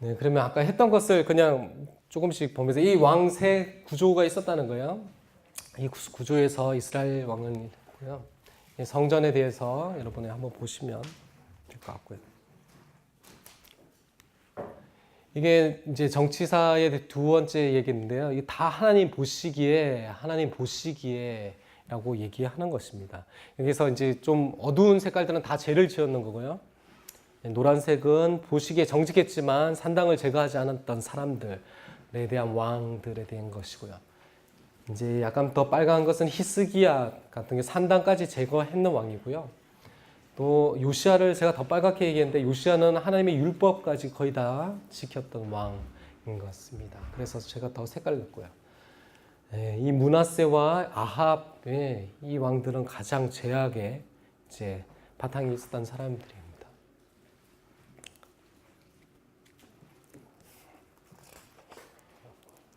네, 그러면 아까 했던 것을 그냥 조금씩 보면서 이 왕세 구조가 있었다는 거예요. 이 구조에서 이스라엘 왕은 있고요. 성전에 대해서 여러분이 한번 보시면 될 것 같고요. 이게 이제 정치사의 두 번째 얘기인데요. 이게 다 하나님 보시기에라고 얘기하는 것입니다. 여기서 이제 좀 어두운 색깔들은 다 죄를 지었는 거고요. 노란색은 보시기에 정직했지만 산당을 제거하지 않았던 사람들에 대한 왕들에 대한 것이고요. 이제 약간 더 빨간 것은 히스기야 같은 게 산당까지 제거했는 왕이고요. 또 요시야를 제가 더 빨갛게 얘기했는데 요시야는 하나님의 율법까지 거의 다 지켰던 왕인 것 같습니다. 그래서 제가 더 색깔냈고요. 이 므낫세와 아합의 이 왕들은 가장 죄악의 이제 바탕이 있었던 사람들입니다.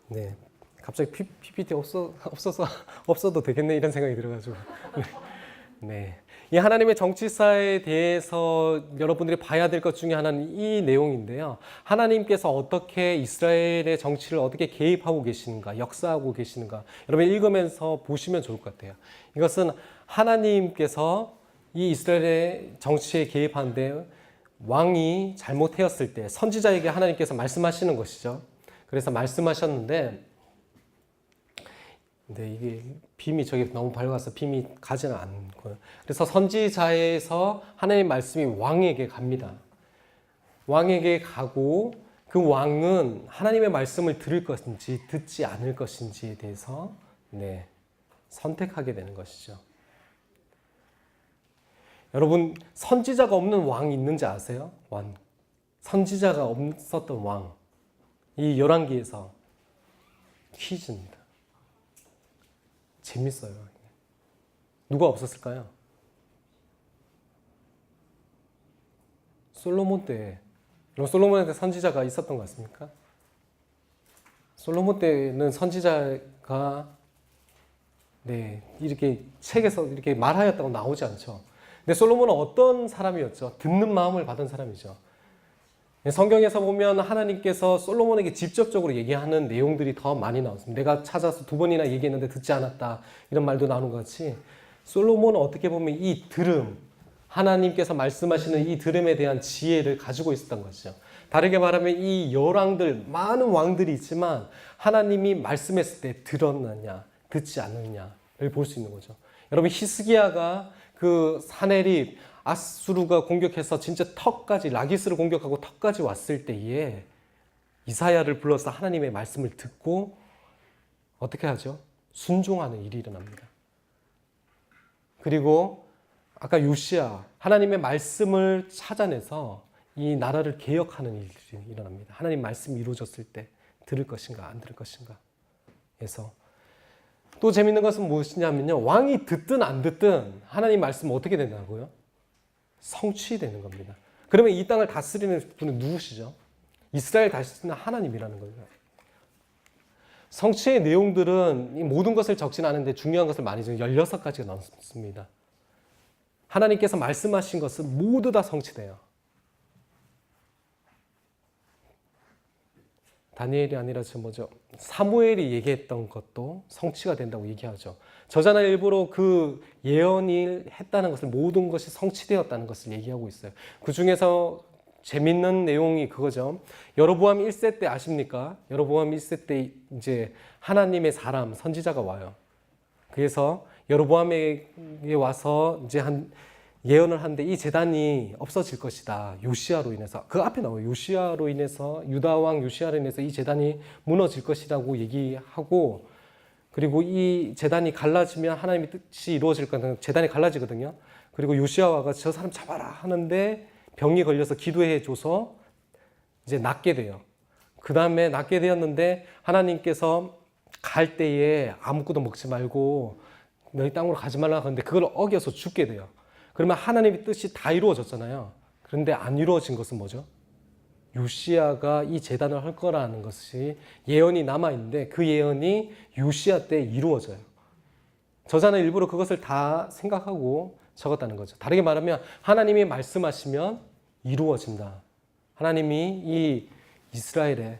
네, 갑자기 PPT 없어도 되겠네 이런 생각이 들어가지고. 네, 이 하나님의 정치사에 대해서 여러분들이 봐야 될 것 중에 하나는 이 내용인데요. 하나님께서 어떻게 이스라엘의 정치를 어떻게 개입하고 계시는가, 역사하고 계시는가, 여러분 읽으면서 보시면 좋을 것 같아요. 이것은 하나님께서 이 이스라엘의 정치에 개입하는데 왕이 잘못되었을 때 선지자에게 하나님께서 말씀하시는 것이죠. 그래서 말씀하셨는데, 근데 이게 빔이 저기 너무 밝아서 빔이 가지는 않고요. 그래서 선지자에서 하나님의 말씀이 왕에게 갑니다. 왕에게 가고 그 왕은 하나님의 말씀을 들을 것인지 듣지 않을 것인지에 대해서 선택하게 되는 것이죠. 여러분, 선지자가 없는 왕이 있는지 아세요? 선지자가 없었던 왕. 이 열왕기에서 퀴즈입니다. 재밌어요. 누가 없었을까요? 솔로몬 때. 솔로몬한테 선지자가 있었던 것 같습니까? 솔로몬 때는 선지자가 이렇게 책에서 이렇게 말하였다고 나오지 않죠. 근데 솔로몬은 어떤 사람이었죠? 듣는 마음을 받은 사람이죠. 성경에서 보면 하나님께서 솔로몬에게 직접적으로 얘기하는 내용들이 더 많이 나왔습니다. 내가 찾아서 2번이나 얘기했는데 듣지 않았다. 이런 말도 나오는 것 같이 솔로몬은 어떻게 보면 이 들음, 하나님께서 말씀하시는 이 들음에 대한 지혜를 가지고 있었던 것이죠. 다르게 말하면 이 열왕들, 많은 왕들이 있지만 하나님이 말씀했을 때 들었느냐, 듣지 않느냐를 볼 수 있는 거죠. 여러분, 히스기야가 그 사네립, 아수르가 공격해서 진짜 라기스를 공격하고 턱까지 왔을 때에 이사야를 불러서 하나님의 말씀을 듣고 어떻게 하죠? 순종하는 일이 일어납니다. 그리고 아까 요시야, 하나님의 말씀을 찾아내서 이 나라를 개혁하는 일이 일어납니다. 하나님 말씀이 이루어졌을 때 들을 것인가 안 들을 것인가 해서 또 재밌는 것은 무엇이냐면요. 왕이 듣든 안 듣든 하나님 말씀은 어떻게 된다고요? 성취되는 겁니다. 그러면 이 땅을 다스리는 분은 누구시죠? 이스라엘 다스리는 하나님이라는 거예요. 성취의 내용들은 이 모든 것을 적진 않은데 중요한 것을 많이 적어요. 16가지가 넘습니다. 하나님께서 말씀하신 것은 모두 다 성취돼요. 다니엘이 아니라 사무엘이 얘기했던 것도 성취가 된다고 얘기하죠. 저자는 일부러 그 예언을 했다는 것을 모든 것이 성취되었다는 것을 얘기하고 있어요. 그 중에서 재밌는 내용이 그거죠. 여로보암 1세 때 아십니까? 여로보암 1세 때 이제 하나님의 사람, 선지자가 와요. 그래서 여로보암에게 와서 이제 예언을 하는데 이 제단이 없어질 것이다. 요시야로 인해서. 그 앞에 나와요. 요시야로 인해서, 유다왕 요시야로 인해서 이 제단이 무너질 것이라고 얘기하고, 그리고 이 제단이 갈라지면 하나님의 뜻이 이루어질 거는 제단이 갈라지거든요. 그리고 요시야가 저 사람 잡아라 하는데 병이 걸려서 기도해줘서 이제 낫게 돼요. 그 다음에 낫게 되었는데 하나님께서 갈 때에 아무것도 먹지 말고 너희 땅으로 가지 말라고 하는데 그걸 어겨서 죽게 돼요. 그러면 하나님의 뜻이 다 이루어졌잖아요. 그런데 안 이루어진 것은 뭐죠? 요시야가 이 제단을 할 거라는 것이 예언이 남아있는데 그 예언이 요시야 때 이루어져요. 저자는 일부러 그것을 다 생각하고 적었다는 거죠. 다르게 말하면 하나님이 말씀하시면 이루어진다. 하나님이 이 이스라엘의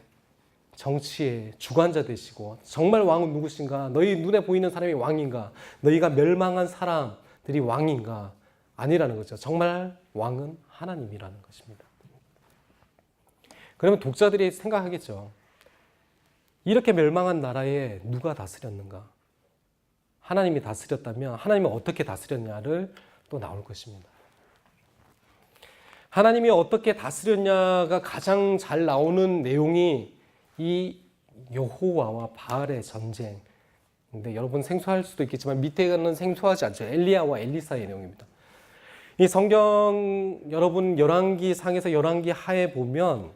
정치의 주관자 되시고 정말 왕은 누구신가? 너희 눈에 보이는 사람이 왕인가? 너희가 멸망한 사람들이 왕인가? 아니라는 거죠. 정말 왕은 하나님이라는 것입니다. 그러면 독자들이 생각하겠죠. 이렇게 멸망한 나라에 누가 다스렸는가? 하나님이 다스렸다면 하나님이 어떻게 다스렸냐를 또 나올 것입니다. 하나님이 어떻게 다스렸냐가 가장 잘 나오는 내용이 이 여호와와 바알의 전쟁. 근데 여러분 생소할 수도 있겠지만 밑에는 생소하지 않죠. 엘리야와 엘리사의 내용입니다. 이 성경 여러분 열왕기 상에서 열왕기 하에 보면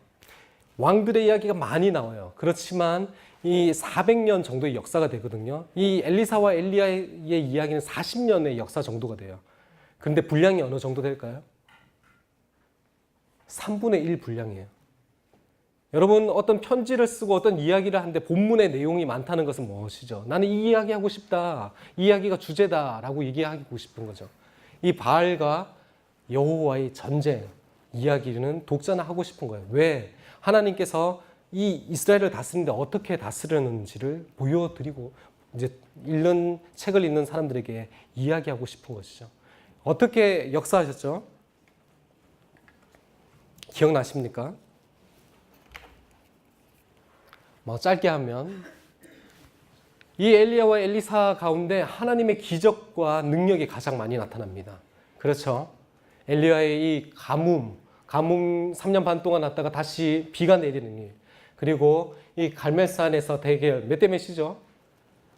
왕들의 이야기가 많이 나와요. 그렇지만 이 400년 정도의 역사가 되거든요. 이 엘리사와 엘리야의 이야기는 40년의 역사 정도가 돼요. 그런데 분량이 어느 정도 될까요? 3분의 1 분량이에요. 여러분 어떤 편지를 쓰고 어떤 이야기를 하는데 본문의 내용이 많다는 것은 무엇이죠? 나는 이 이야기 하고 싶다. 이 이야기가 주제다라고 얘기하고 싶은 거죠. 이 바알과 여호와의 전쟁 이야기는 독자는 하고 싶은 거예요. 왜? 하나님께서 이 이스라엘을 다스리는데 어떻게 다스렸는지를 보여드리고 이제 책을 읽는 사람들에게 이야기하고 싶은 것이죠. 어떻게 역사하셨죠? 기억나십니까? 짧게 하면 이 엘리야와 엘리사 가운데 하나님의 기적과 능력이 가장 많이 나타납니다. 그렇죠? 엘리야의 이 가뭄 3년 반 동안 왔다가 다시 비가 내리는 일, 그리고 이 갈멜산에서 대결 몇 대 몇이죠?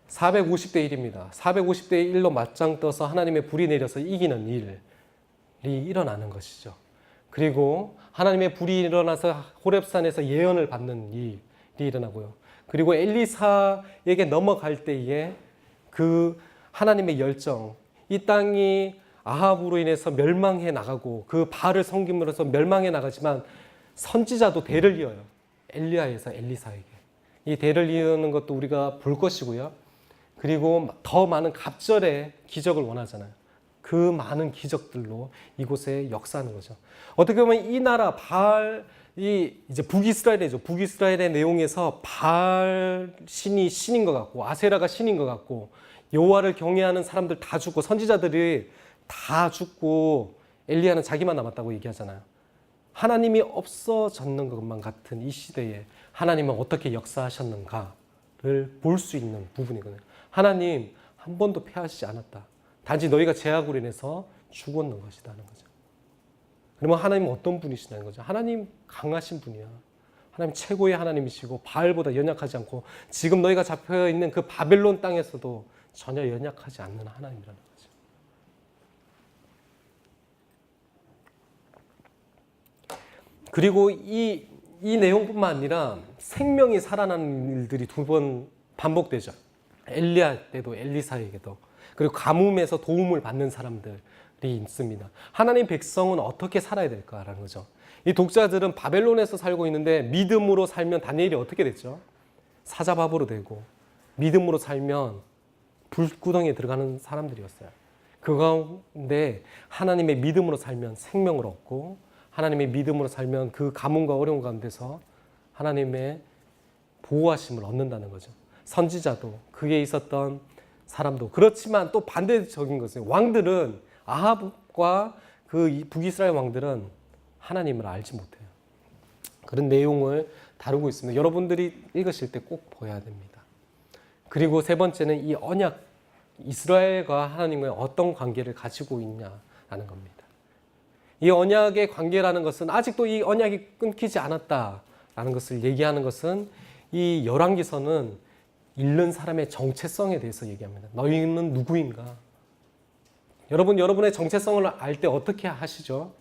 450대 1입니다. 450대 1로 맞짱 떠서 하나님의 불이 내려서 이기는 일이 일어나는 것이죠. 그리고 하나님의 불이 일어나서 호렙산에서 예언을 받는 일이 일어나고요. 그리고 엘리사에게 넘어갈 때에 그 하나님의 열정, 이 땅이 아합으로 인해서 멸망해 나가고 그 바알을 섬김으로써 멸망해 나가지만 선지자도 대를 이어요. 엘리야에서 엘리사에게. 이 대를 이으는 것도 우리가 볼 것이고요. 그리고 더 많은 갑절의 기적을 원하잖아요. 그 많은 기적들로 이곳에 역사하는 거죠. 어떻게 보면 이 나라 바알이 이제 북이스라엘이죠. 북이스라엘의 내용에서 바알 신이 신인 것 같고 아세라가 신인 것 같고 여호와를 경외하는 사람들 다 죽고 선지자들이 다 죽고 엘리야는 자기만 남았다고 얘기하잖아요. 하나님이 없어졌는 것만 같은 이 시대에 하나님은 어떻게 역사하셨는가를 볼 수 있는 부분이거든요. 하나님 한 번도 패하시지 않았다. 단지 너희가 죄악으로 인해서 죽었는 것이라는 거죠. 그러면 하나님은 어떤 분이시냐는 거죠. 하나님 강하신 분이야. 하나님 최고의 하나님이시고 바알보다 연약하지 않고 지금 너희가 잡혀있는 그 바벨론 땅에서도 전혀 연약하지 않는 하나님이라는 거죠. 그리고 이 내용뿐만 아니라 생명이 살아나는 일들이 두 번 반복되죠. 엘리야 때도 엘리사에게도. 그리고 가뭄에서 도움을 받는 사람들이 있습니다. 하나님 백성은 어떻게 살아야 될까라는 거죠. 이 독자들은 바벨론에서 살고 있는데 믿음으로 살면 다니엘이 어떻게 됐죠? 사자밥으로 되고 믿음으로 살면 불구덩이에 들어가는 사람들이었어요. 그 가운데 하나님의 믿음으로 살면 생명을 얻고 하나님의 믿음으로 살면 그 가뭄과 어려움 가운데서 하나님의 보호하심을 얻는다는 거죠. 선지자도 그에 있었던 사람도. 그렇지만 또 반대적인 것은 왕들은 아합과 그 북이스라엘 왕들은 하나님을 알지 못해요. 그런 내용을 다루고 있습니다. 여러분들이 읽으실 때 꼭 보아야 됩니다. 그리고 세 번째는 이 언약, 이스라엘과 하나님의 어떤 관계를 가지고 있냐라는 겁니다. 이 언약의 관계라는 것은 아직도 이 언약이 끊기지 않았다라는 것을 얘기하는 것은 이 열왕기서는 잃는 사람의 정체성에 대해서 얘기합니다. 너희는 누구인가? 여러분, 여러분의 정체성을 알 때 어떻게 하시죠?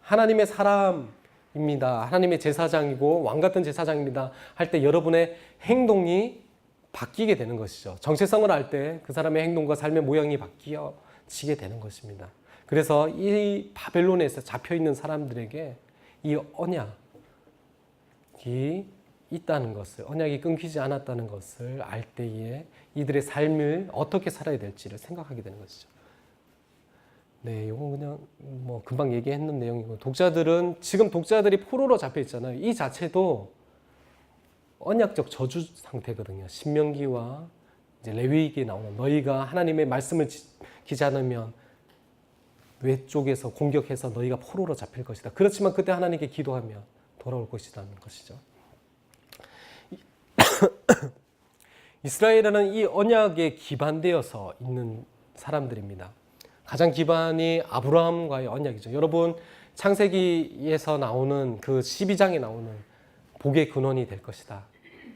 하나님의 사람입니다. 하나님의 제사장이고 왕 같은 제사장입니다. 할 때 여러분의 행동이 바뀌게 되는 것이죠. 정체성을 알 때 그 사람의 행동과 삶의 모양이 바뀌어지게 되는 것입니다. 그래서 이 바벨론에서 잡혀있는 사람들에게 이 언약이 있다는 것을, 언약이 끊기지 않았다는 것을 알 때에 이들의 삶을 어떻게 살아야 될지를 생각하게 되는 것이죠. 네, 이건 그냥 뭐 금방 얘기했는 내용이고 독자들은 지금 독자들이 포로로 잡혀 있잖아요. 이 자체도 언약적 저주 상태거든요. 신명기와 이제 레위기에 나오는 너희가 하나님의 말씀을 지키지 않으면 외쪽에서 공격해서 너희가 포로로 잡힐 것이다. 그렇지만 그때 하나님께 기도하면 돌아올 것이라는 것이죠. 이스라엘은 이 언약에 기반되어서 있는 사람들입니다. 가장 기반이 아브라함과의 언약이죠. 여러분 창세기에서 나오는 그 12장에 나오는 복의 근원이 될 것이다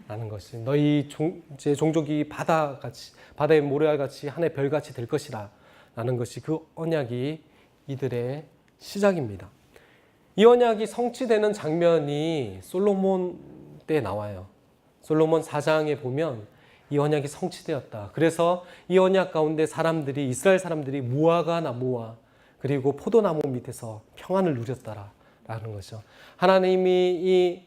라는 것이 너희 이제 종족이 바다의 모래알같이 하늘의 별같이 될 것이다 라는 것이 그 언약이 이들의 시작입니다. 이 언약이 성취되는 장면이 솔로몬 때 나와요. 솔로몬 4장에 보면 이 언약이 성취되었다. 그래서 이 언약 가운데 이스라엘 사람들이 무화과 나무와 그리고 포도나무 밑에서 평안을 누렸다라는 것이죠. 하나님이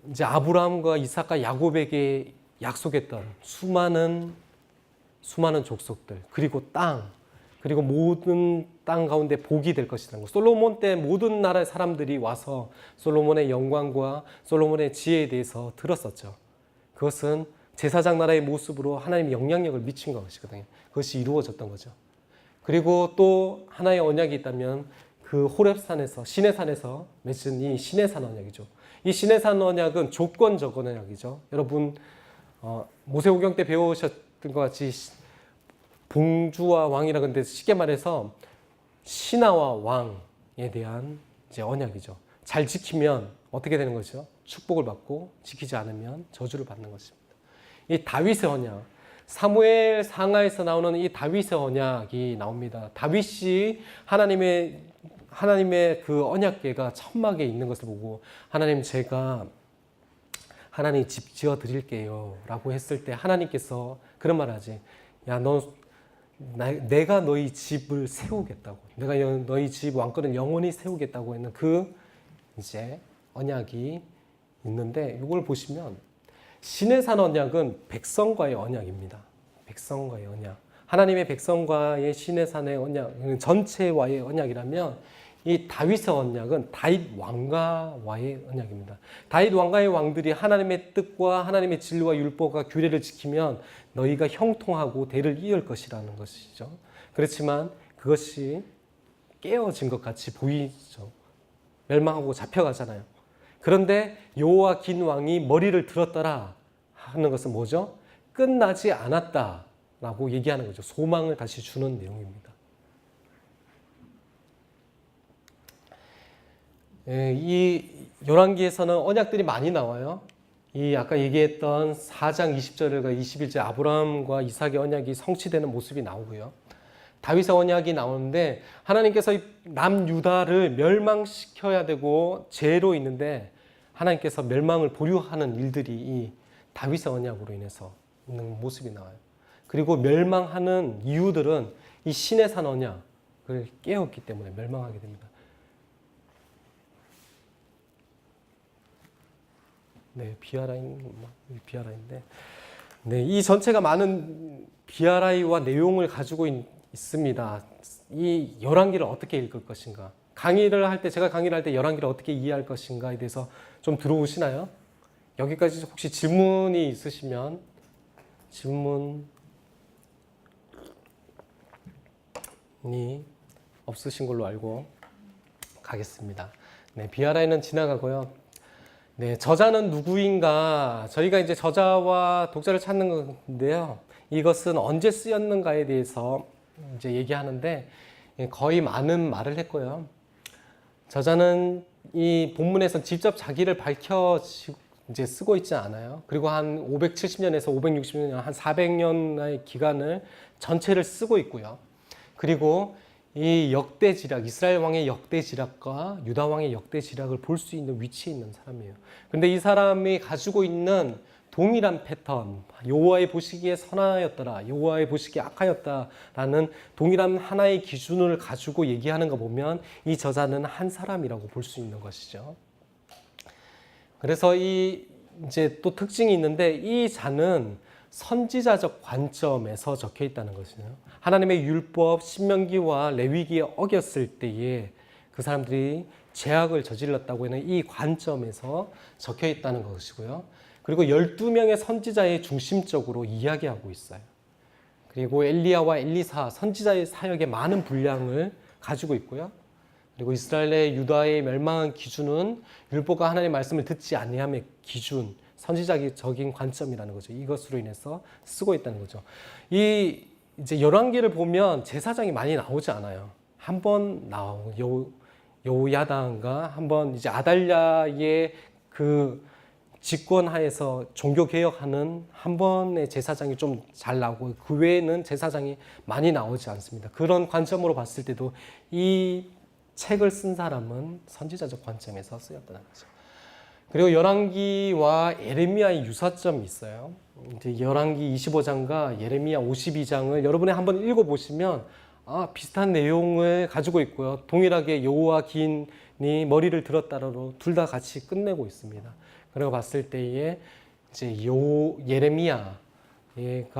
이제 아브라함과 이삭과 야곱에게 약속했던 수많은 족속들 그리고 땅 그리고 모든 땅 가운데 복이 될 것이라는 것. 솔로몬 때 모든 나라의 사람들이 와서 솔로몬의 영광과 솔로몬의 지혜에 대해서 들었었죠. 그것은 제사장 나라의 모습으로 하나님의 영향력을 미친 것이거든요. 그것이 이루어졌던 거죠. 그리고 또 하나의 언약이 있다면 그 호렙산에서 시내산에서 맺은 이 시내산 언약이죠. 이 시내산 언약은 조건적 언약이죠. 여러분 모세오경 때 배우셨던 것 같이 봉주와 왕이라 근데 쉽게 말해서 신하와 왕에 대한 이제 언약이죠. 잘 지키면 어떻게 되는 거죠? 축복을 받고 지키지 않으면 저주를 받는 것입니다. 이 다윗의 언약, 사무엘 상하에서 나오는 이 다윗의 언약이 나옵니다. 다윗이 하나님의 그 언약궤가 천막에 있는 것을 보고 하나님 제가 하나님 집 지어 드릴게요 라고 했을 때 하나님께서 그런 말 하지. 야, 내가 너희 집을 세우겠다고. 내가 너희 집 왕권은 영원히 세우겠다고 했는 그 이제 언약이 있는데 이걸 보시면 시내산 언약은 백성과의 언약입니다. 백성과의 언약. 하나님의 백성과의 시내산의 언약, 전체와의 언약이라면 이 다윗의 언약은 다윗 왕가와의 언약입니다. 다윗 왕가의 왕들이 하나님의 뜻과 하나님의 진리와 율법과 규례를 지키면 너희가 형통하고 대를 이을 것이라는 것이죠. 그렇지만 그것이 깨어진 것 같이 보이죠. 멸망하고 잡혀가잖아요. 그런데 여호와긴 왕이 머리를 들었더라 하는 것은 뭐죠? 끝나지 않았다라고 얘기하는 거죠. 소망을 다시 주는 내용입니다. 이 열왕기에서는 언약들이 많이 나와요. 이 아까 얘기했던 4장 20절과 21절 아브라함과 이삭의 언약이 성취되는 모습이 나오고요. 다윗의 언약이 나오는데 하나님께서 남유다를 멸망시켜야 되고 죄로 있는데 하나님께서 멸망을 보류하는 일들이 이 다윗의 언약으로 인해서 있는 모습이 나와요. 그리고 멸망하는 이유들은 이 시내산 언약을 깨었기 때문에 멸망하게 됩니다. 네, 비아라인데, 네, 이 전체가 많은 비아라이와 내용을 가지고 있습니다. 이 열왕기를 어떻게 읽을 것인가? 제가 강의를 할 때 열왕기를 어떻게 이해할 것인가에 대해서 좀 들어오시나요? 여기까지 혹시 질문이 있으시면 질문이 없으신 걸로 알고 가겠습니다. 네, 비아라인은 지나가고요. 네, 저자는 누구인가? 저희가 이제 저자와 독자를 찾는 건데요. 이것은 언제 쓰였는가에 대해서 이제 얘기하는데 거의 많은 말을 했고요. 저자는 이 본문에서 직접 자기를 밝혀 이제 쓰고 있지 않아요. 그리고 한 570년에서 560년, 한 400년의 기간을 전체를 쓰고 있고요. 그리고 이 역대지략, 이스라엘 왕의 역대지략과 유다 왕의 역대지략을 볼 수 있는 위치에 있는 사람이에요. 그런데 이 사람이 가지고 있는 동일한 패턴, 여호와의 보시기에 선하였더라, 여호와의 보시기에 악하였다라는 동일한 하나의 기준을 가지고 얘기하는 거 보면 이 저자는 한 사람이라고 볼 수 있는 것이죠. 그래서 이제 또 특징이 있는데 이 자는 선지자적 관점에서 적혀 있다는 것이죠. 하나님의 율법, 신명기와 레위기에 어겼을 때에 그 사람들이 죄악을 저질렀다고 하는 이 관점에서 적혀 있다는 것이고요. 그리고 12명의 선지자의 중심적으로 이야기하고 있어요. 그리고 엘리야와 엘리사 선지자의 사역의 많은 분량을 가지고 있고요. 그리고 이스라엘의 유다의 멸망한 기준은 율법과 하나님의 말씀을 듣지 아니함의 기준, 선지자적인 관점이라는 거죠. 이것으로 인해서 쓰고 있다는 거죠. 이 이제 열왕기를 보면 제사장이 많이 나오지 않아요. 한 번 여호야다가 한번 이제 아달랴의 그 집권하에서 종교 개혁하는 한 번의 제사장이 좀 잘 나오고 그 외에는 제사장이 많이 나오지 않습니다. 그런 관점으로 봤을 때도 이 책을 쓴 사람은 선지자적 관점에서 쓰였다는 거죠. 그리고 열왕기와 예레미야의 유사점이 있어요. 이제 열왕기 25장과 예레미야 52장을 여러분이 한번 읽어보시면 비슷한 내용을 가지고 있고요. 동일하게 여호와긴이 머리를 들었다로 둘 다 같이 끝내고 있습니다. 그리고 봤을 때에 이제 예레미야가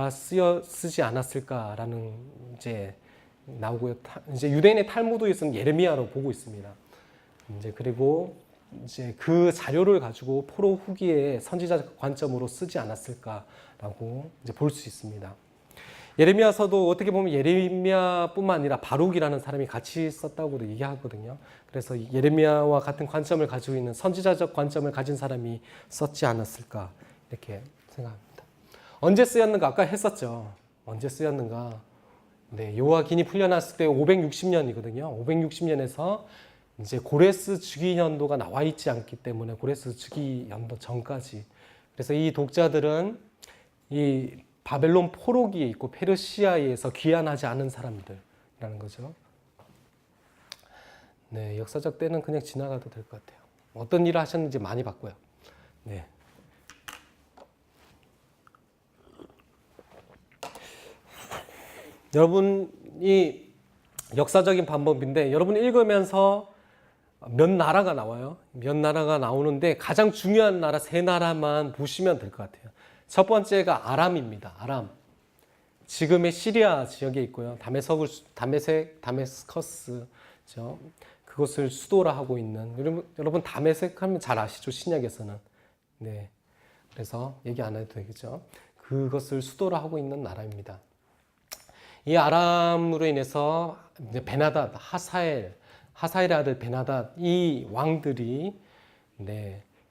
쓰지 않았을까라는 이제 나오고요. 이제 유대인의 탈무드에서는 예레미야로 보고 있습니다. 이제 그리고 이제 그 자료를 가지고 포로 후기에 선지자적 관점으로 쓰지 않았을까라고 이제 볼 수 있습니다. 예레미야서도 어떻게 보면 예레미야뿐만 아니라 바룩이라는 사람이 같이 썼다고도 얘기하거든요. 그래서 예레미야와 같은 관점을 가지고 있는 선지자적 관점을 가진 사람이 썼지 않았을까 이렇게 생각합니다. 언제 쓰였는가 아까 했었죠. 언제 쓰였는가? 네, 여호와긴이 풀려났을 때 560년이거든요. 560년에서 이제 고레스 즉위 연도가 나와 있지 않기 때문에 고레스 즉위 연도 전까지. 그래서 이 독자들은 이 바벨론 포로기에 있고 페르시아에서 귀환하지 않은 사람들이라는 거죠. 네, 역사적 때는 그냥 지나가도 될 것 같아요. 어떤 일을 하셨는지 많이 봤고요. 네. 여러분이 역사적인 방법인데 여러분이 읽으면서 몇 나라가 나와요. 몇 나라가 나오는데 가장 중요한 나라 세 나라만 보시면 될 것 같아요. 첫 번째가 아람입니다. 아람. 지금의 시리아 지역에 있고요. 다메스커스죠. 그것을 수도로 하고 있는 여러분 다메섹 하면 잘 아시죠? 신약에서는. 네. 그래서 얘기 안 해도 되겠죠. 그것을 수도로 하고 있는 나라입니다. 이 아람으로 인해서 이제 베나닷, 하사엘의 아들 베나닷 이 왕들이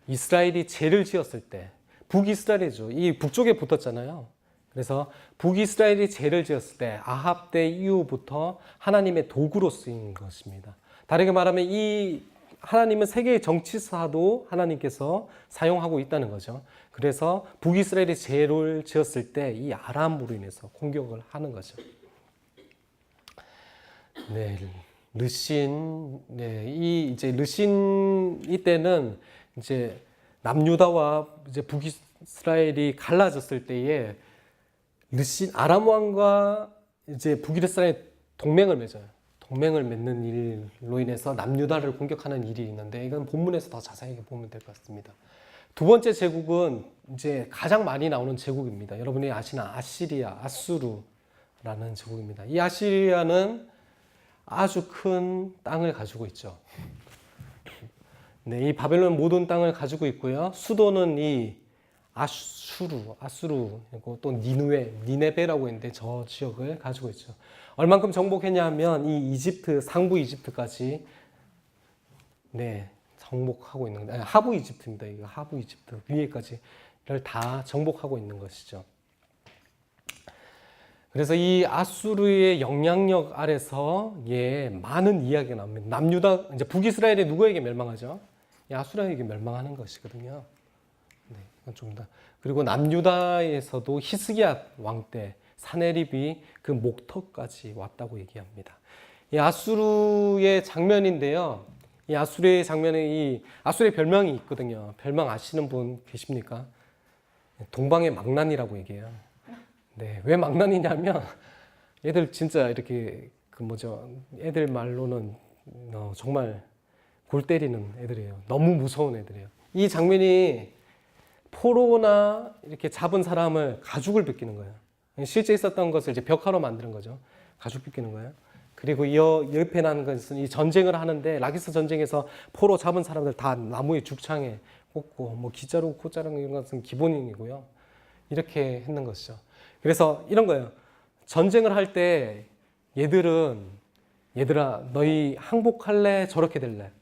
이스라엘이 죄를 지었을 때 북이스라엘이죠. 이 북쪽에 붙었잖아요. 그래서 북이스라엘이 죄를 지었을 때 아합 때 이후부터 하나님의 도구로 쓰인 것입니다. 다르게 말하면 이 하나님은 세계의 정치사도 하나님께서 사용하고 있다는 거죠. 그래서 북이스라엘이 죄를 지었을 때 이 아람으로 인해서 공격을 하는 거죠. 네, 르신, 이제 르신 이때는 이제 남유다와 이제 북이스라엘이 갈라졌을 때에 아람 왕과 이제 북이스라엘 동맹을 맺어요. 동맹을 맺는 일로 인해서 남유다를 공격하는 일이 있는데 이건 본문에서 더 자세하게 보면 될 것 같습니다. 두 번째 제국은 이제 가장 많이 나오는 제국입니다. 여러분이 아시는 아시리아, 아수르라는 제국입니다. 이 아시리아는 아주 큰 땅을 가지고 있죠. 네, 이 바벨론 모든 땅을 가지고 있고요. 수도는 이 아수르, 그리고 또 니네베라고 있는데 저 지역을 가지고 있죠. 얼만큼 정복했냐 하면 이 이집트, 상부 이집트까지 정복하고 있는 건데, 하부 이집트입니다. 이거 하부 이집트 위에까지를 다 정복하고 있는 것이죠. 그래서 이 아수르의 영향력 아래서 많은 이야기가 나옵니다. 남유다, 이제 북이스라엘이 누구에게 멸망하죠? 이 아수르에게 멸망하는 것이거든요. 네, 이건 좀 더. 그리고 남유다에서도 히스기야 왕 때 사네립이 그 목터까지 왔다고 얘기합니다. 이 아수르의 장면인데요. 이 아수르의 장면에 이 아수르의 별명이 있거든요. 별명 아시는 분 계십니까? 동방의 망난이라고 얘기해요. 네, 왜 망난이냐면 얘들 진짜 이렇게 애들 말로는 정말 골 때리는 애들이에요. 너무 무서운 애들이에요. 이 장면이 포로나 이렇게 잡은 사람을 가죽을 벗기는 거예요. 실제 있었던 것을 이제 벽화로 만드는 거죠. 가죽 벗기는 거예요. 그리고 이 옆에 나는 것은 이 전쟁을 하는데 라기스 전쟁에서 포로 잡은 사람들 다 나무에 죽창에 꽂고 뭐 기자루, 콧자루 이런 것은 기본이고요. 이렇게 했는 것이죠. 그래서 이런 거예요. 전쟁을 할 때 얘들아 너희 항복할래? 저렇게 될래?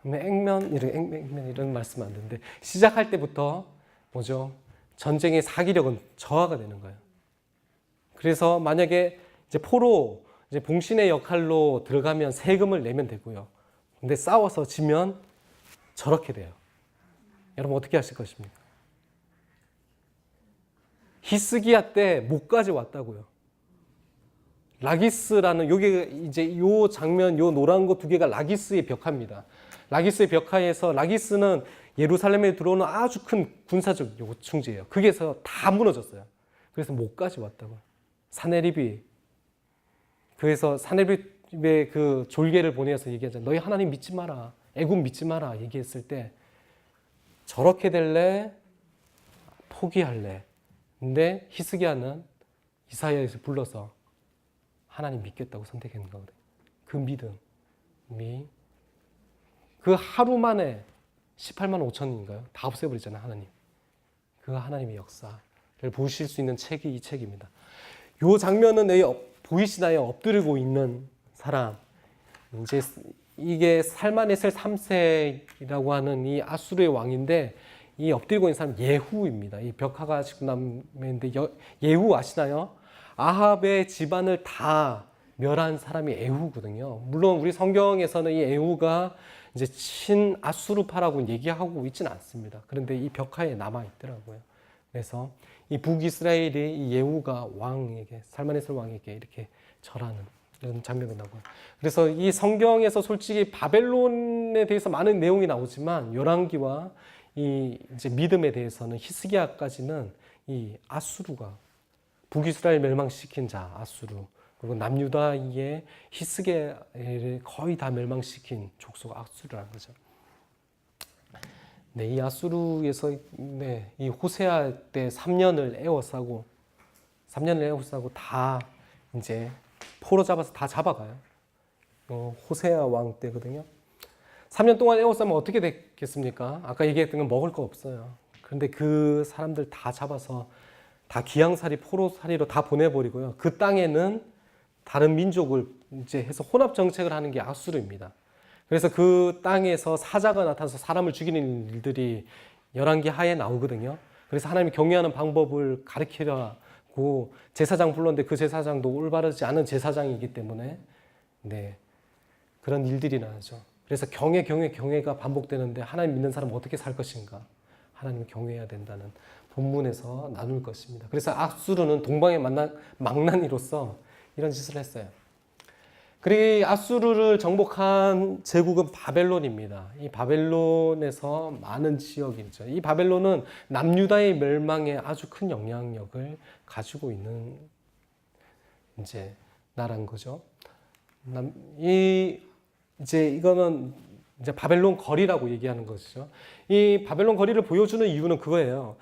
액면 이런 말씀 안 되는데 시작할 때부터 뭐죠? 전쟁의 사기력은 저하가 되는 거예요. 그래서 만약에 이제 포로 이제 봉신의 역할로 들어가면 세금을 내면 되고요. 근데 싸워서 지면 저렇게 돼요. 여러분 어떻게 하실 것입니까? 히스기야 때 목까지 왔다고요. 라기스라는 요게 이제 요 장면 요 노란 거 두 개가 라기스의 벽화입니다. 라기스의 벽화에서 라기스는 예루살렘에 들어오는 아주 큰 군사적 요충지예요. 거기에서 다 무너졌어요. 그래서 목까지 왔다고요. 사네립이 그래서 사네립의 그 졸개를 보내서 얘기하자. 너희 하나님 믿지 마라. 애굽 믿지 마라. 얘기했을 때 저렇게 될래? 포기할래? 근데 히스기야는 이사야에서 불러서 하나님 믿겠다고 선택한 거거든요. 그 믿음이 그 하루 만에 18만 5천인가요? 다 없애버리잖아요. 하나님. 그 하나님의 역사를 보실 수 있는 책이 이 책입니다. 이 장면은 보이시나요? 엎드리고 있는 사람. 이제 이게 살만에셀 3세라고 하는 이 아수르의 왕인데 이 엎드리고 있는 사람 예후입니다. 이 벽화가 지금 남는데 예후 아시나요? 아합의 집안을 다 멸한 사람이 에후거든요. 물론 우리 성경에서는 이 에후가 이제 친 아수르파라고 얘기하고 있지는 않습니다. 그런데 이 벽화에 남아 있더라고요. 그래서 이 북이스라엘이 이 예후가 왕에게 살만에셀 왕에게 이렇게 절하는 이런 장면이 나고요. 그래서 이 성경에서 솔직히 바벨론에 대해서 많은 내용이 나오지만 열왕기와 이 이제 믿음에 대해서는 히스기야까지는 이 아수르가 북이스라엘 멸망시킨 자 아수르 그리고 남유다의 히스기야를 거의 다 멸망시킨 족속 아수르라는 거죠. 네, 이 아수르에서 이 호세아 때 3년을 에워싸고 다 이제 포로 잡아서 다 잡아가요. 호세아 왕 때거든요. 3년 동안 에워싸면 어떻게 됐겠습니까? 아까 얘기했던 건 먹을 거 없어요. 그런데 그 사람들 다 잡아서 다 기양살이 포로살이로 다 보내버리고요. 그 땅에는 다른 민족을 이제 해서 혼합 정책을 하는 게 아수르입니다. 그래서 그 땅에서 사자가 나타나서 사람을 죽이는 일들이 열왕기 하에 나오거든요. 그래서 하나님이 경외하는 방법을 가르치려고 제사장 불렀는데 그 제사장도 올바르지 않은 제사장이기 때문에 네, 그런 일들이 나죠. 그래서 경외가 반복되는데 하나님 믿는 사람은 어떻게 살 것인가? 하나님을 경외해야 된다는 본문에서 나눌 것입니다. 그래서 아수르는 동방의 망나니로서 이런 짓을 했어요. 그리고 아수르를 정복한 제국은 바벨론입니다. 이 바벨론에서 많은 지역이 있죠. 이 바벨론은 남유다의 멸망에 아주 큰 영향력을 가지고 있는 이제 나라인 거죠. 이거는 이제 바벨론 거리라고 얘기하는 것이죠. 이 바벨론 거리를 보여주는 이유는 그거예요.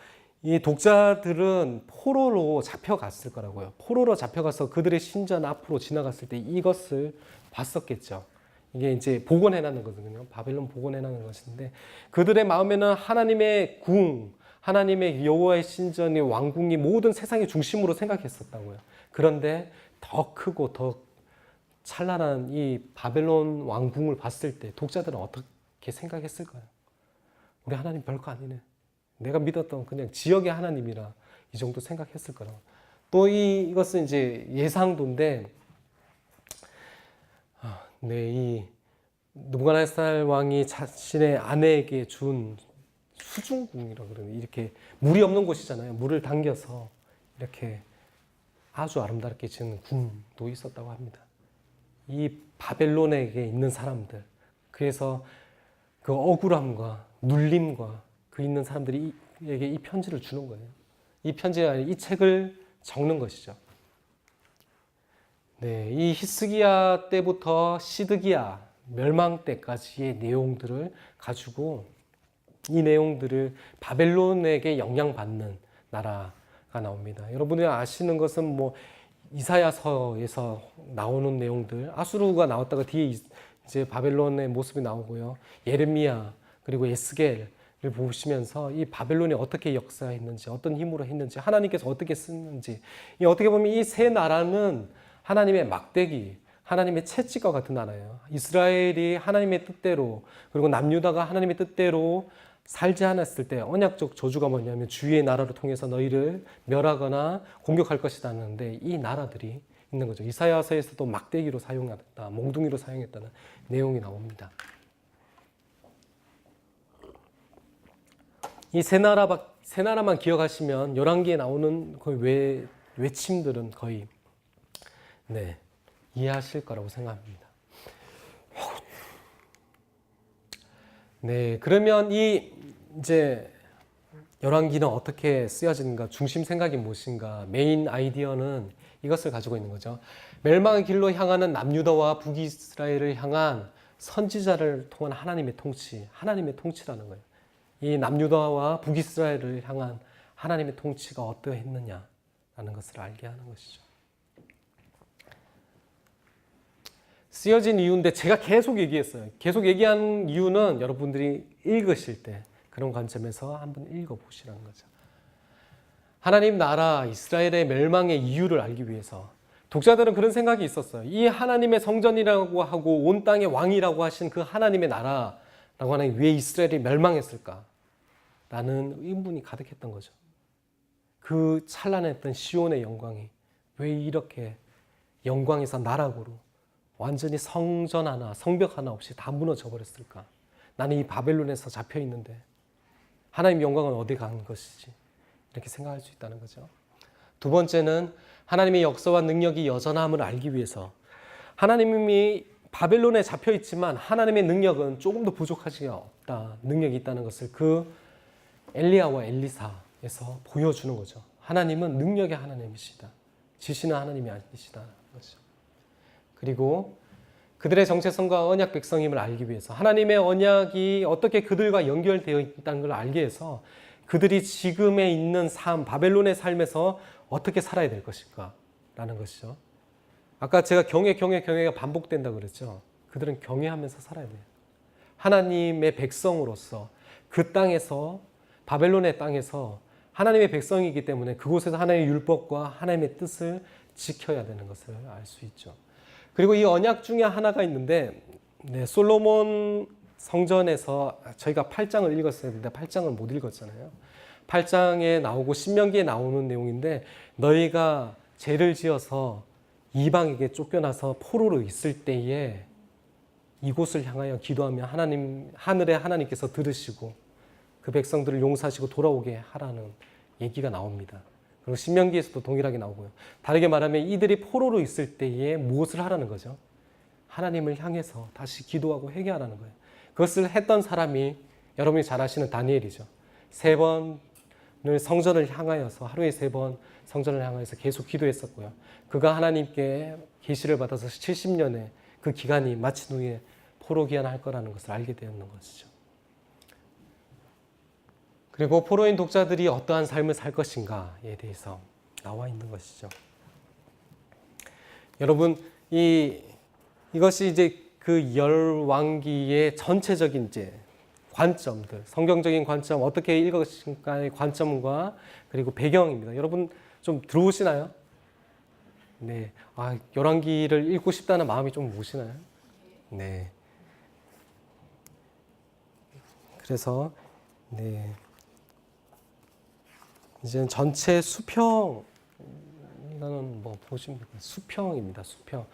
이 독자들은 포로로 잡혀갔을 거라고요. 포로로 잡혀가서 그들의 신전 앞으로 지나갔을 때 이것을 봤었겠죠. 이게 이제 복원해놨는 거거든요. 바벨론 복원해놨는 것인데 그들의 마음에는 하나님의 궁, 하나님의 여호와의 신전이 왕궁이 모든 세상의 중심으로 생각했었다고요. 그런데 더 크고 더 찬란한 이 바벨론 왕궁을 봤을 때 독자들은 어떻게 생각했을까요? 우리 하나님 별거 아니네. 내가 믿었던 그냥 지역의 하나님이라 이 정도 생각했을 거라고. 또 이것은 이제 예상도인데, 이 느부갓네살 왕이 자신의 아내에게 준 수중궁이라고 그러는 이렇게 물이 없는 곳이잖아요. 물을 당겨서 이렇게 아주 아름답게 지은 궁도 있었다고 합니다. 이 바벨론에게 있는 사람들, 그래서 그 억울함과 눌림과 그 있는 사람들에게 이 편지를 주는 거예요. 이 편지에 이 책을 적는 것이죠. 네, 이 히스기야 때부터 시드기야 멸망 때까지의 내용들을 가지고 이 내용들을 바벨론에게 영향받는 나라가 나옵니다. 여러분들이 아시는 것은 뭐 이사야서에서 나오는 내용들, 아수르가 나왔다가 뒤에 이제 바벨론의 모습이 나오고요. 예레미야 그리고 에스겔을 보시면서 이 바벨론이 어떻게 역사했는지, 어떤 힘으로 했는지, 하나님께서 어떻게 쓰는지, 어떻게 보면 이 세 나라는 하나님의 막대기, 하나님의 채찍과 같은 나라예요. 이스라엘이 하나님의 뜻대로, 그리고 남유다가 하나님의 뜻대로 살지 않았을 때 언약적 저주가 뭐냐면 주의 나라를 통해서 너희를 멸하거나 공격할 것이다 하는데, 이 나라들이 있는 거죠. 이사야서에서도 막대기로 사용했다, 몽둥이로 사용했다는 내용이 나옵니다. 이 세 나라만 기억하시면 열왕기에 나오는 거의 외침들은 거의 이해하실 거라고 생각합니다. 네, 그러면 이제 열왕기는 어떻게 쓰여지는가? 중심 생각이 무엇인가? 메인 아이디어는 이것을 가지고 있는 거죠. 멸망의 길로 향하는 남유다와 북이스라엘을 향한 선지자를 통한 하나님의 통치라는 거예요. 이 남유다와 북이스라엘을 향한 하나님의 통치가 어떠했느냐라는 것을 알게 하는 것이죠. 쓰여진 이유인데 제가 계속 얘기했어요. 계속 얘기한 이유는 여러분들이 읽으실 때 그런 관점에서 한번 읽어보시라는 거죠. 하나님 나라 이스라엘의 멸망의 이유를 알기 위해서 독자들은 그런 생각이 있었어요. 이 하나님의 성전이라고 하고 온 땅의 왕이라고 하신 그 하나님의 나라라고 하는 왜 이스라엘이 멸망했을까? 라는 의문이 가득했던 거죠. 그 찬란했던 시온의 영광이 왜 이렇게 영광에서 나락으로 완전히 성전 하나, 성벽 하나 없이 다 무너져 버렸을까? 나는 이 바벨론에서 잡혀 있는데 하나님의 영광은 어디 간 것이지? 이렇게 생각할 수 있다는 거죠. 두 번째는 하나님의 역사와 능력이 여전함을 알기 위해서 하나님이 바벨론에 잡혀 있지만 하나님의 능력은 조금 더 부족하지 없다. 능력이 있다는 것을 그 엘리야와 엘리사에서 보여주는 거죠. 하나님은 능력의 하나님이시다. 지시는 하나님이 아니시다는 거죠. 그리고 그들의 정체성과 언약 백성임을 알기 위해서 하나님의 언약이 어떻게 그들과 연결되어 있다는 걸 알기 위해서 그들이 지금에 있는 삶, 바벨론의 삶에서 어떻게 살아야 될 것인가 라는 것이죠. 아까 제가 경외가 반복된다고 그랬죠. 그들은 경외하면서 살아야 돼요. 하나님의 백성으로서 그 땅에서, 바벨론의 땅에서 하나님의 백성이기 때문에 그곳에서 하나님의 율법과 하나님의 뜻을 지켜야 되는 것을 알 수 있죠. 그리고 이 언약 중에 하나가 있는데, 솔로몬 성전에서 저희가 8장을 읽었어야 되는데 8장을 못 읽었잖아요. 8장에 나오고 신명기에 나오는 내용인데, 너희가 죄를 지어서 이방에게 쫓겨나서 포로로 있을 때에 이곳을 향하여 기도하면 하늘의 하나님께서 들으시고 그 백성들을 용서하시고 돌아오게 하라는 얘기가 나옵니다. 그리고 신명기에서도 동일하게 나오고요. 다르게 말하면 이들이 포로로 있을 때에 무엇을 하라는 거죠? 하나님을 향해서 다시 기도하고 회개하라는 거예요. 그것을 했던 사람이 여러분이 잘 아시는 다니엘이죠. 3번을 성전을 향하여서, 하루에 3번 성전을 향하여서 계속 기도했었고요. 그가 하나님께 계시를 받아서 70년의 그 기간이 마친 후에 포로 귀환할 거라는 것을 알게 되었는 것이죠. 그리고 포로인 독자들이 어떠한 삶을 살 것인가에 대해서 나와 있는 것이죠. 여러분, 이것이 이제 그 열왕기의 전체적인 이제 관점들, 성경적인 관점, 어떻게 읽을 것인가의 관점과 그리고 배경입니다. 여러분 좀 들어오시나요? 네. 열왕기를 읽고 싶다는 마음이 좀 오시나요? 네. 그래서, 이제 전체 수평, 이거는 뭐 보시면 수평입니다. 수평.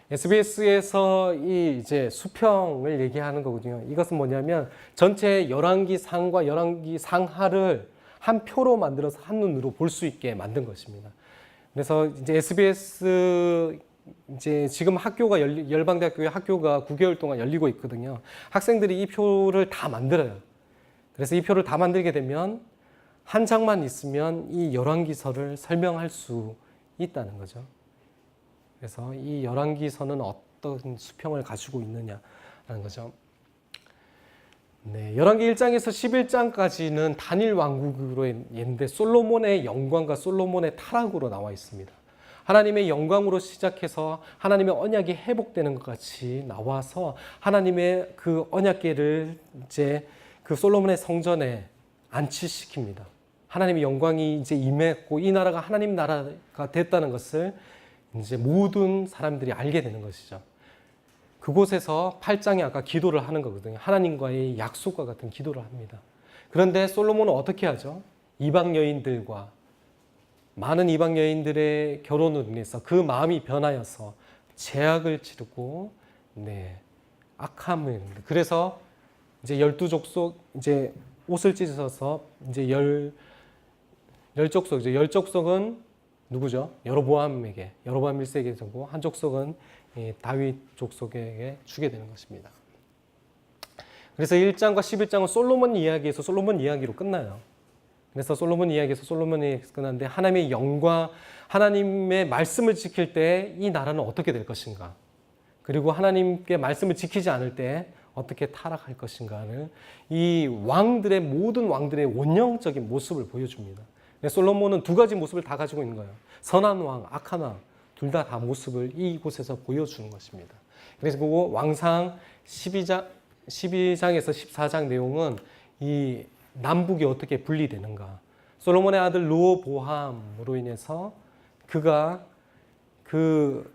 SBS에서 이제 수평을 얘기하는 거거든요. 이것은 뭐냐면 전체 열왕기 상과 열왕기 상하를 한 표로 만들어서 한눈으로 볼 수 있게 만든 것입니다. 그래서 이제 SBS 이제 지금 학교가 열방대학교의 학교가 9개월 동안 열리고 있거든요. 학생들이 이 표를 다 만들어요. 그래서 이 표를 다 만들게 되면 한 장만 있으면 이 열왕기서를 설명할 수 있다는 거죠. 그래서 이 열왕기서는 어떤 수평을 가지고 있느냐라는 거죠. 네, 열왕기 1장에서 11장까지는 단일 왕국으로 있는데 솔로몬의 영광과 솔로몬의 타락으로 나와 있습니다. 하나님의 영광으로 시작해서 하나님의 언약이 회복되는 것 같이 나와서 하나님의 그 언약궤를 이제 그 솔로몬의 성전에 안치시킵니다. 하나님의 영광이 이제 임했고 이 나라가 하나님 나라가 됐다는 것을 이제 모든 사람들이 알게 되는 것이죠. 그곳에서 8장에 아까 기도를 하는 거거든요. 하나님과의 약속과 같은 기도를 합니다. 그런데 솔로몬은 어떻게 하죠? 이방 여인들과 많은 이방 여인들의 결혼을 인해서 그 마음이 변하여서 제약을 지르고 악함을 그래서 이제 12족속 이제 옷을 찢어서 이제 열 족속이죠. 열 족속은 누구죠? 여로보암 1세에게 주고 한 족속은 다윗 족속에게 주게 되는 것입니다. 그래서 1장과 11장은 솔로몬 이야기에서 솔로몬 이야기로 끝나요. 그래서 솔로몬 이야기에서 솔로몬이 끝났는데 하나님의 영광, 하나님의 말씀을 지킬 때 이 나라는 어떻게 될 것인가? 그리고 하나님께 말씀을 지키지 않을 때 어떻게 타락할 것인가를 이 왕들의 모든 왕들의 원형적인 모습을 보여줍니다. 솔로몬은 두 가지 모습을 다 가지고 있는 거예요. 선한 왕, 악한 왕, 둘 다 모습을 이곳에서 보여주는 것입니다. 그래서 그 왕상 12장에서 14장 내용은 이 남북이 어떻게 분리되는가. 솔로몬의 아들 르호보암으로 인해서 그가 그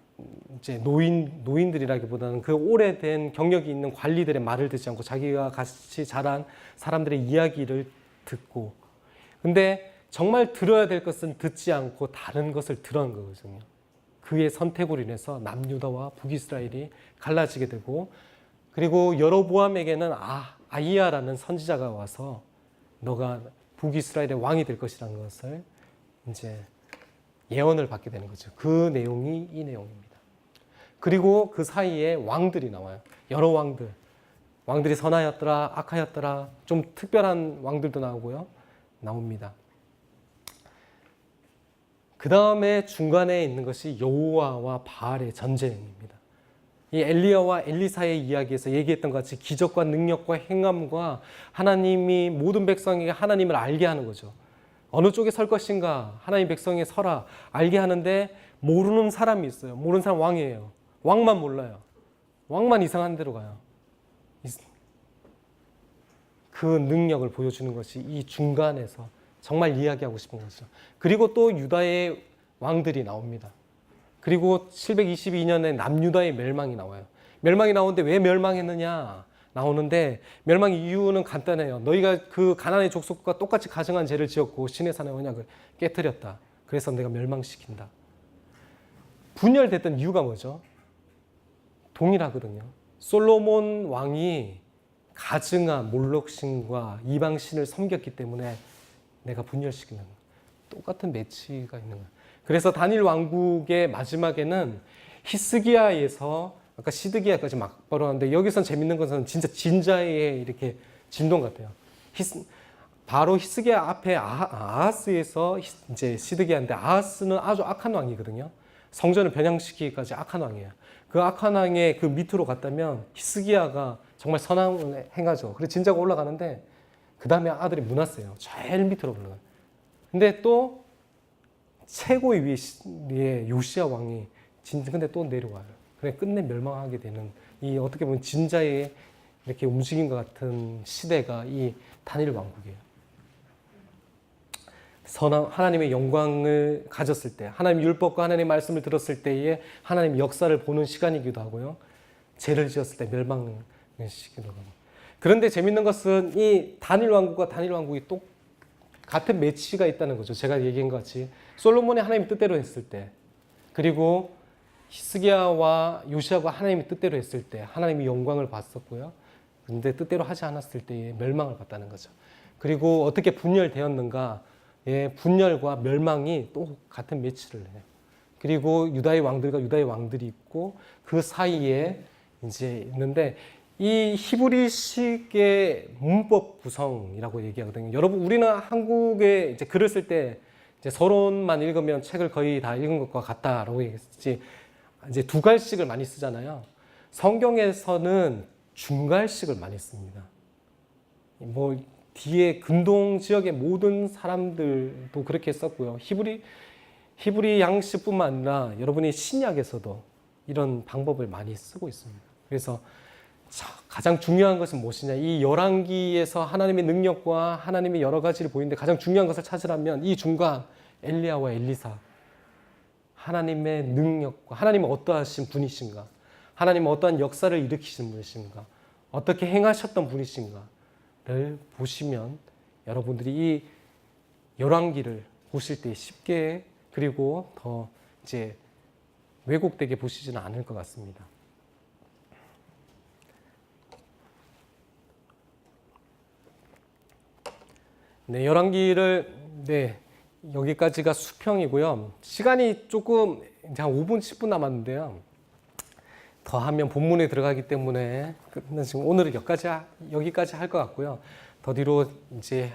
이제 노인들이라기보다는 그 오래된 경력이 있는 관리들의 말을 듣지 않고 자기가 같이 자란 사람들의 이야기를 듣고 근데 정말 들어야 될 것은 듣지 않고 다른 것을 들은 거거든요. 그의 선택으로 인해서 남유다와 북이스라엘이 갈라지게 되고 그리고 여로보암에게는 아히야라는 선지자가 와서 너가 북이스라엘의 왕이 될 것이라는 것을 이제 예언을 받게 되는 거죠. 그 내용이 이 내용입니다. 그리고 그 사이에 왕들이 나와요. 여러 왕들. 왕들이 선하였더라, 악하였더라, 좀 특별한 왕들도 나옵니다. 그 다음에 중간에 있는 것이 여호와와 바알의 전쟁입니다. 이 엘리야와 엘리사의 이야기에서 얘기했던 것 같이 기적과 능력과 행함과 하나님이 모든 백성에게 하나님을 알게 하는 거죠. 어느 쪽에 설 것인가 하나님 백성에 서라 알게 하는데 모르는 사람이 있어요. 모르는 사람 왕이에요. 왕만 몰라요. 왕만 이상한 데로 가요. 그 능력을 보여주는 것이 이 중간에서 정말 이야기하고 싶은 거죠. 그리고 또 유다의 왕들이 나옵니다. 그리고 722년에 남유다의 멸망이 나와요. 멸망이 나오는데 왜 멸망했느냐 나오는데 멸망 이유는 간단해요. 너희가 그 가나안의 족속과 똑같이 가증한 죄를 지었고 시내산의 언약을 깨뜨렸다. 그래서 내가 멸망시킨다. 분열됐던 이유가 뭐죠? 동일하거든요. 솔로몬 왕이 가증한 몰록신과 이방신을 섬겼기 때문에 내가 분열시키는 똑같은 매치가 있는 거예요. 그래서 단일 왕국의 마지막에는 히스기야에서 아까 시드기야까지 막 벌어왔는데 여기서 재밌는 것은 진짜 진자의 이렇게 진동 같아요. 바로 히스기야 앞에 아하스에서 이제 시드기야인데 아하스는 아주 악한 왕이거든요. 성전을 변형시키기까지 악한 왕이에요. 그 악한 왕의 그 밑으로 갔다면 히스기야가 정말 선한 행하죠. 그래서 진자가 올라가는데 그 다음에 아들이 므낫세요. 제일 밑으로 올라가요. 근데 또 최고의 위에 요시야 왕이 근데 또 내려와요. 그래 끝내 멸망하게 되는 이 어떻게 보면 진자의 이렇게 움직임과 같은 시대가 이 단일 왕국이에요. 하나님의 영광을 가졌을 때, 하나님 율법과 하나님의 말씀을 들었을 때에 하나님의 역사를 보는 시간이기도 하고요. 죄를 지었을 때 멸망을 시키기도 하고. 그런데 재밌는 것은 이 단일 왕국과 단일 왕국이 또 같은 매치가 있다는 거죠. 제가 얘기한 것 같이 솔로몬이 하나님 뜻대로 했을 때 그리고 히스기야와 요시야가 하나님의 뜻대로 했을 때 하나님이 영광을 봤었고요. 그런데 뜻대로 하지 않았을 때에 멸망을 봤다는 거죠. 그리고 어떻게 분열되었는가? 분열과 멸망이 또 같은 매치를 해요. 그리고 유다의 왕들과 유다의 왕들이 있고 그 사이에 이제 있는데 이 히브리식의 문법 구성이라고 얘기하거든요. 여러분, 우리는 한국에 이제 글을 쓸 때 이제 서론만 읽으면 책을 거의 다 읽은 것과 같다라고 얘기했지. 이제 두갈씩을 많이 쓰잖아요. 성경에서는 중갈씩을 많이 씁니다. 뭐 뒤에 근동 지역의 모든 사람들도 그렇게 썼고요. 히브리 양식뿐만 아니라 여러분이 신약에서도 이런 방법을 많이 쓰고 있습니다. 그래서 가장 중요한 것은 무엇이냐? 이 열왕기에서 하나님의 능력과 하나님의 여러 가지를 보이는데 가장 중요한 것을 찾으라면 이 중간 엘리야와 엘리사, 하나님의 능력과 하나님은 어떠하신 분이신가? 하나님은 어떠한 역사를 일으키신 분이신가? 어떻게 행하셨던 분이신가를 보시면 여러분들이 이 열왕기를 보실 때 쉽게 그리고 더 이제 왜곡되게 보시지는 않을 것 같습니다. 네, 열왕기를 여기까지가 수평이고요. 시간이 조금 이제 한 5분, 10분 남았는데요. 더 하면 본문에 들어가기 때문에 지금 오늘은 여기까지 할 것 같고요. 더 뒤로 이제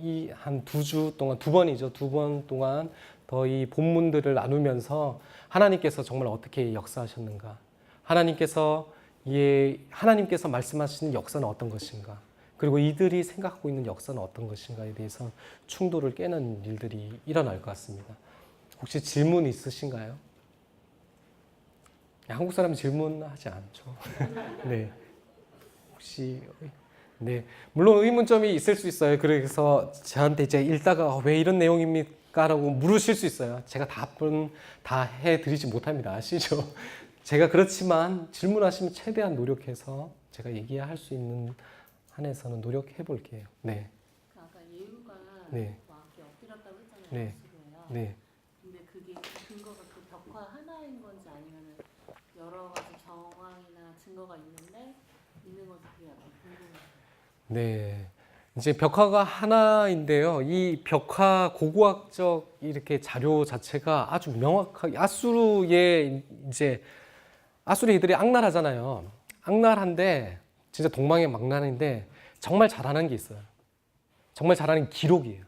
이 한 2주 동안 2번이죠. 2번 동안 더 이 본문들을 나누면서 하나님께서 정말 어떻게 역사하셨는가? 하나님께서 말씀하시는 역사는 어떤 것인가? 그리고 이들이 생각하고 있는 역사는 어떤 것인가에 대해서 충돌을 깨는 일들이 일어날 것 같습니다. 혹시 질문 있으신가요? 한국 사람 질문하지 않죠. 네. 혹시 물론 의문점이 있을 수 있어요. 그래서 저한테 이제 읽다가 왜 이런 내용입니까? 라고 물으실 수 있어요. 제가 답은 다 해드리지 못합니다. 아시죠? 제가 그렇지만 질문하시면 최대한 노력해서 제가 얘기할 수 있는 한에서는 노력해 볼게요. 네. 아까 예후가 네. 이렇게 엎드렸다고 했잖아요. 네. 예수로요. 네. 근데 그게 근거가 그 벽화 하나인 건지 아니면 여러 가지 정황이나 증거가 있는 건지 그게 약간 궁금해요. 네. 이제 벽화가 하나인데요. 이 벽화 고고학적 이렇게 자료 자체가 아주 명확하게 아수르의 이들이 악랄하잖아요. 악랄한데 진짜 동방의 망나니인데 정말 잘하는 게 있어요. 정말 잘하는 기록이에요.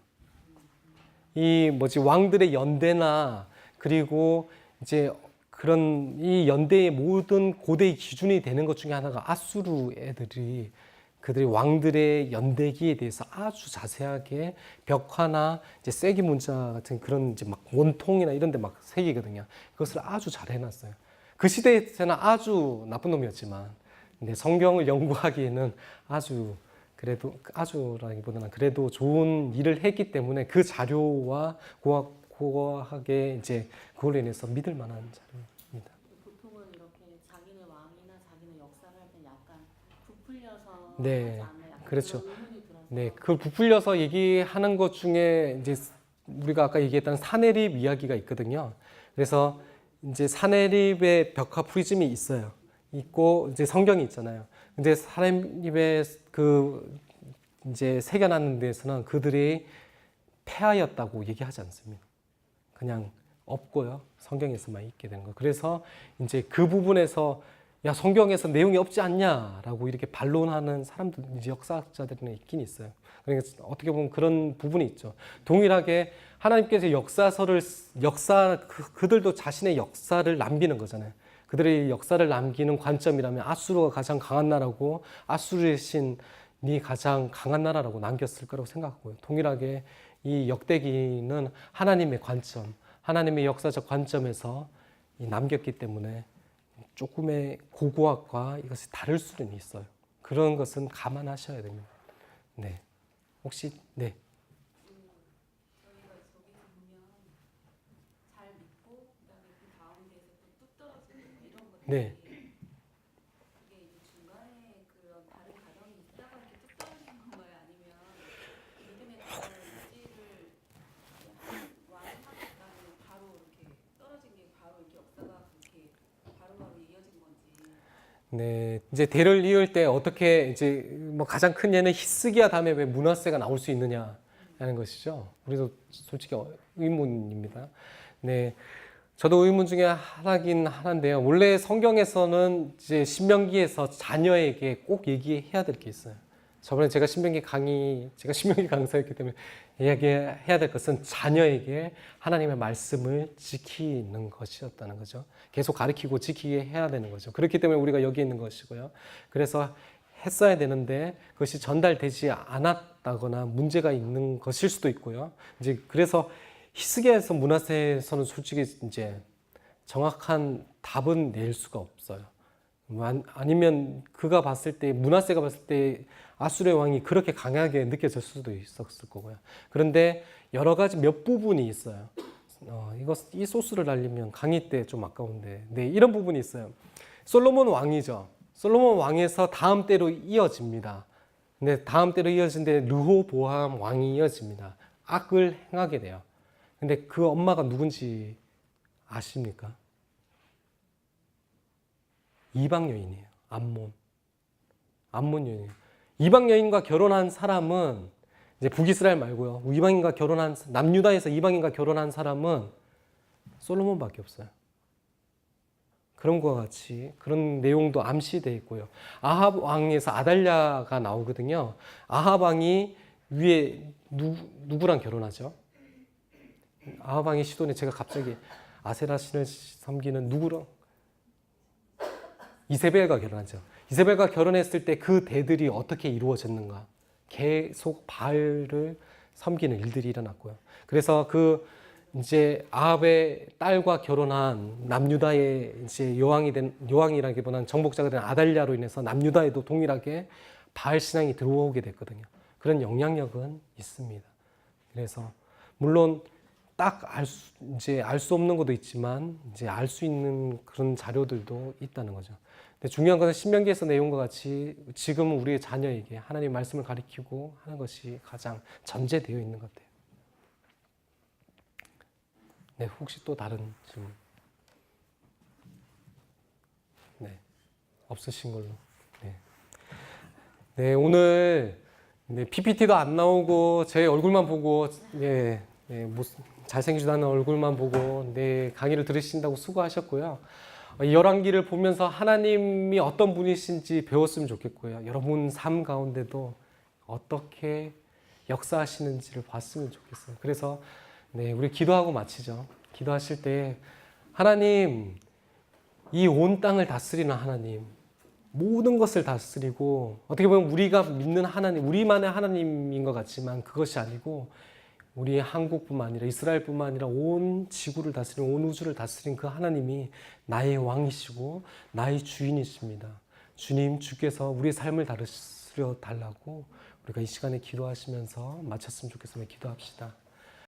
왕들의 연대나 그리고 이제 그런 이 연대의 모든 고대의 기준이 되는 것 중에 하나가 아수르 애들이 그들이 왕들의 연대기에 대해서 아주 자세하게 벽화나 이제 쐐기 문자 같은 그런 이제 막 원통이나 이런 데 막 새기거든요. 그것을 아주 잘 해놨어요. 그 시대에는 아주 나쁜 놈이었지만 근데 성경을 연구하기에는 아주라기보다는 그래도 좋은 일을 했기 때문에 그 자료와 고고하게 이제 그걸로 인해서 믿을 만한 자료입니다. 보통은 이렇게 자기네 왕이나 자기네 역사를 할 때 약간 부풀려서 네, 하지 않나요? 약간 그렇죠. 그런 의문이 들어서. 네, 그걸 부풀려서 얘기하는 것 중에 이제 우리가 아까 얘기했던 사내립 이야기가 있거든요. 그래서 이제 사내립의 벽화 프리즘이 있고 이제 성경이 있잖아요. 근데 사내립에 이제 새겨놨는 데서는 그들이 폐하였다고 얘기하지 않습니다. 그냥 없고요. 성경에서만 있게 되는 거. 그래서 이제 그 부분에서 야 성경에서 내용이 없지 않냐라고 이렇게 반론하는 사람들, 역사학자들은 있긴 있어요. 그러니까 어떻게 보면 그런 부분이 있죠. 동일하게 하나님께서 그들도 자신의 역사를 남기는 거잖아요. 그들의 역사를 남기는 관점이라면 아수르가 가장 강한 나라고 아수르의 신이 가장 강한 나라라고 남겼을 거라고 생각하고요. 동일하게 이 역대기는 하나님의 관점, 하나님의 역사적 관점에서 남겼기 때문에 조금의 고고학과 이것이 다를 수는 있어요. 그런 것은 감안하셔야 됩니다. 네. 혹시 네. 저희가 저기서 보면 잘 믿고 그다음에 그 가운데에서 뚝 떨어지는 이런 것들이 네. 그게 이제 중간에 그런 다른 과정이 있다가 이렇게 뚝 떨어지는 건가요? 아니면 믿음의 그런 의지를 완화하다가 바로 이렇게 떨어진 게 바로 이렇게 역사가 그렇게 바로바로 이어진 건지. 네, 이제 대를 이을 때 어떻게 이제 뭐 가장 큰 예는 히스기야 다음에 왜 므낫세가 나올 수 있느냐라는 것이죠. 우리도 솔직히 의문입니다. 네, 저도 의문 중에 하나긴 하나인데요. 원래 성경에서는 이제 신명기에서 자녀에게 꼭 얘기해야 될 게 있어요. 저번에 제가 신명기 강사였기 때문에 이야기해야 될 것은 자녀에게 하나님의 말씀을 지키는 것이었다는 거죠. 계속 가르치고 지키게 해야 되는 거죠. 그렇기 때문에 우리가 여기 있는 것이고요. 그래서 했어야 되는데 그것이 전달되지 않았다거나 문제가 있는 것일 수도 있고요. 이제 그래서 히스기야에서 므낫세에서는 솔직히 이제 정확한 답은 낼 수가 없어요. 아니면 그가 봤을 때 므낫세가 봤을 때 아수르의 왕이 그렇게 강하게 느껴질 수도 있었을 거고요. 그런데 여러 가지 몇 부분이 있어요. 이 소스를 날리면 강의 때 좀 아까운데, 네, 이런 부분이 있어요. 솔로몬 왕이죠. 솔로몬 왕에서 다음 때로 이어집니다. 근데 다음 때로 이어진데 르호보암 왕이 이어집니다. 악을 행하게 돼요. 근데 그 엄마가 누군지 아십니까? 이방 여인이에요. 암몬 여인이에요. 이방 여인과 결혼한 사람은 이제 북이스라엘 말고요. 이방인과 결혼한 남유다에서 이방인과 결혼한 사람은 솔로몬밖에 없어요. 그런 것과 같이 그런 내용도 암시되어 있고요. 아합 왕에서 아달랴가 나오거든요. 아합 왕이 위에 누구랑 결혼하죠? 아합 왕이 시돈에 제가 갑자기 아세라 신을 섬기는 누구랑? 이세벨과 결혼하죠. 이세벨과 결혼했을 때 그 대들이 어떻게 이루어졌는가? 계속 바알을 섬기는 일들이 일어났고요. 그래서 그 이제 아합의 딸과 결혼한 남유다의 이제 여왕이라기보다는 정복자가 된 아달랴로 인해서 남유다에도 동일하게 바알 신앙이 들어오게 됐거든요. 그런 영향력은 있습니다. 그래서 물론 딱 이제 알 수 없는 것도 있지만 이제 알 수 있는 그런 자료들도 있다는 거죠. 근데 중요한 것은 신명기에서 내용과 같이 지금은 우리의 자녀에게 하나님의 말씀을 가르치고 하는 것이 가장 전제되어 있는 것 같아요. 네, 혹시 또 다른 질문? 네, 없으신 걸로. 네, 네, 오늘 네, PPT도 안 나오고 제 얼굴만 보고 네, 잘생기지도 않은 얼굴만 보고 네, 강의를 들으신다고 수고하셨고요. 열왕기를 보면서 하나님이 어떤 분이신지 배웠으면 좋겠고요. 여러분 삶 가운데도 어떻게 역사하시는지를 봤으면 좋겠어요. 그래서 네, 우리 기도하고 마치죠. 기도하실 때 하나님, 이 온 땅을 다스리는 하나님, 모든 것을 다스리고 어떻게 보면 우리가 믿는 하나님, 우리만의 하나님인 것 같지만 그것이 아니고 우리 한국뿐만 아니라 이스라엘뿐만 아니라 온 지구를 다스리는 온 우주를 다스린 그 하나님이 나의 왕이시고 나의 주인이십니다. 주님, 주께서 우리의 삶을 다스려 달라고 우리가 이 시간에 기도하시면서 마쳤으면 좋겠습니다. 기도합시다.